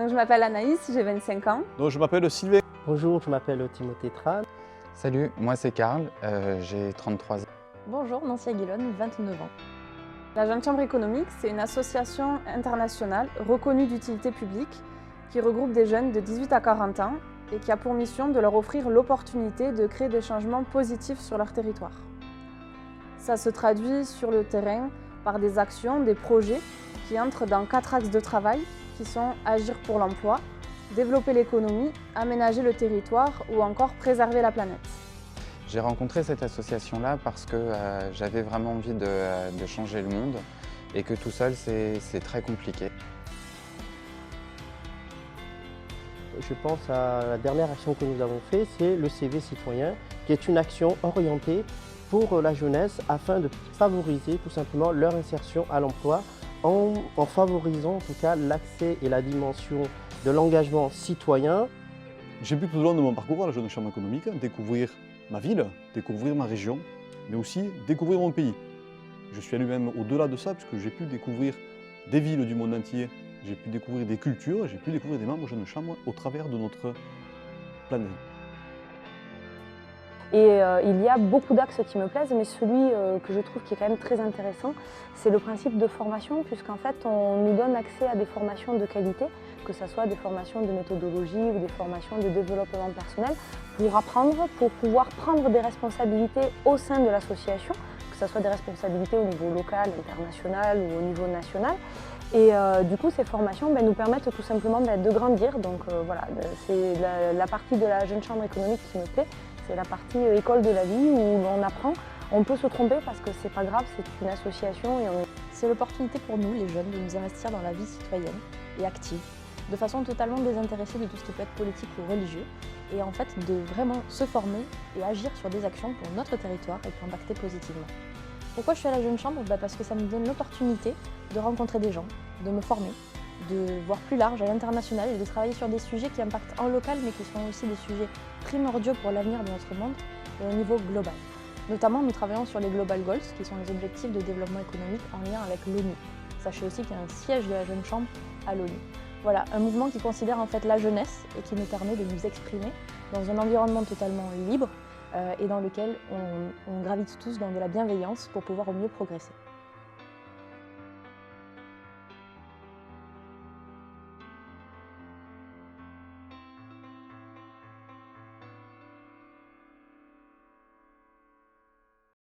Donc, je m'appelle Anaïs, j'ai 25 ans. Donc, je m'appelle Sylvain. Bonjour, je m'appelle Timothée Tran. Salut, moi c'est Karl, j'ai 33 ans. Bonjour, Nancy Aguilone, 29 ans. La Jeune Chambre économique, c'est une association internationale reconnue d'utilité publique qui regroupe des jeunes de 18 à 40 ans et qui a pour mission de leur offrir l'opportunité de créer des changements positifs sur leur territoire. Ça se traduit sur le terrain par des actions, des projets qui entrent dans 4 axes de travail qui sont agir pour l'emploi, développer l'économie, aménager le territoire ou encore préserver la planète. J'ai rencontré cette association-là parce que j'avais vraiment envie de changer le monde et que tout seul c'est très compliqué. Je pense à la dernière action que nous avons faite, c'est le CV citoyen, qui est une action orientée pour la jeunesse afin de favoriser tout simplement leur insertion à l'emploi en favorisant en tout cas l'accès et la dimension de l'engagement citoyen. J'ai pu tout au long de mon parcours à la Jeune Chambre économique découvrir ma ville, découvrir ma région, mais aussi découvrir mon pays. Je suis allé même au-delà de ça, puisque j'ai pu découvrir des villes du monde entier, j'ai pu découvrir des cultures, j'ai pu découvrir des membres de Jeune Chambre au travers de notre planète. Et il y a beaucoup d'axes qui me plaisent, mais celui que je trouve qui est quand même très intéressant, c'est le principe de formation, puisqu'en fait on nous donne accès à des formations de qualité, que ce soit des formations de méthodologie ou des formations de développement personnel, pour apprendre, pour pouvoir prendre des responsabilités au sein de l'association, que ce soit des responsabilités au niveau local, international ou au niveau national. Et du coup, ces formations nous permettent tout simplement de grandir. Donc voilà, c'est la partie de la Jeune Chambre économique qui me plaît. C'est la partie école de la vie où on apprend. On peut se tromper parce que c'est pas grave, c'est une association. C'est l'opportunité pour nous, les jeunes, de nous investir dans la vie citoyenne et active, de façon totalement désintéressée de tout ce qui peut être politique ou religieux, et en fait de vraiment se former et agir sur des actions pour notre territoire et pour impacter positivement. Pourquoi je suis à la Jeune Chambre? Parce que ça me donne l'opportunité de rencontrer des gens, de me former, de voir plus large à l'international et de travailler sur des sujets qui impactent en local mais qui sont aussi des sujets primordiaux pour l'avenir de notre monde et au niveau global. Notamment, nous travaillons sur les Global Goals, qui sont les objectifs de développement économique en lien avec l'ONU. Sachez aussi qu'il y a un siège de la Jeune Chambre à l'ONU. Voilà, un mouvement qui considère en fait la jeunesse et qui nous permet de nous exprimer dans un environnement totalement libre et dans lequel on gravite tous dans de la bienveillance pour pouvoir au mieux progresser.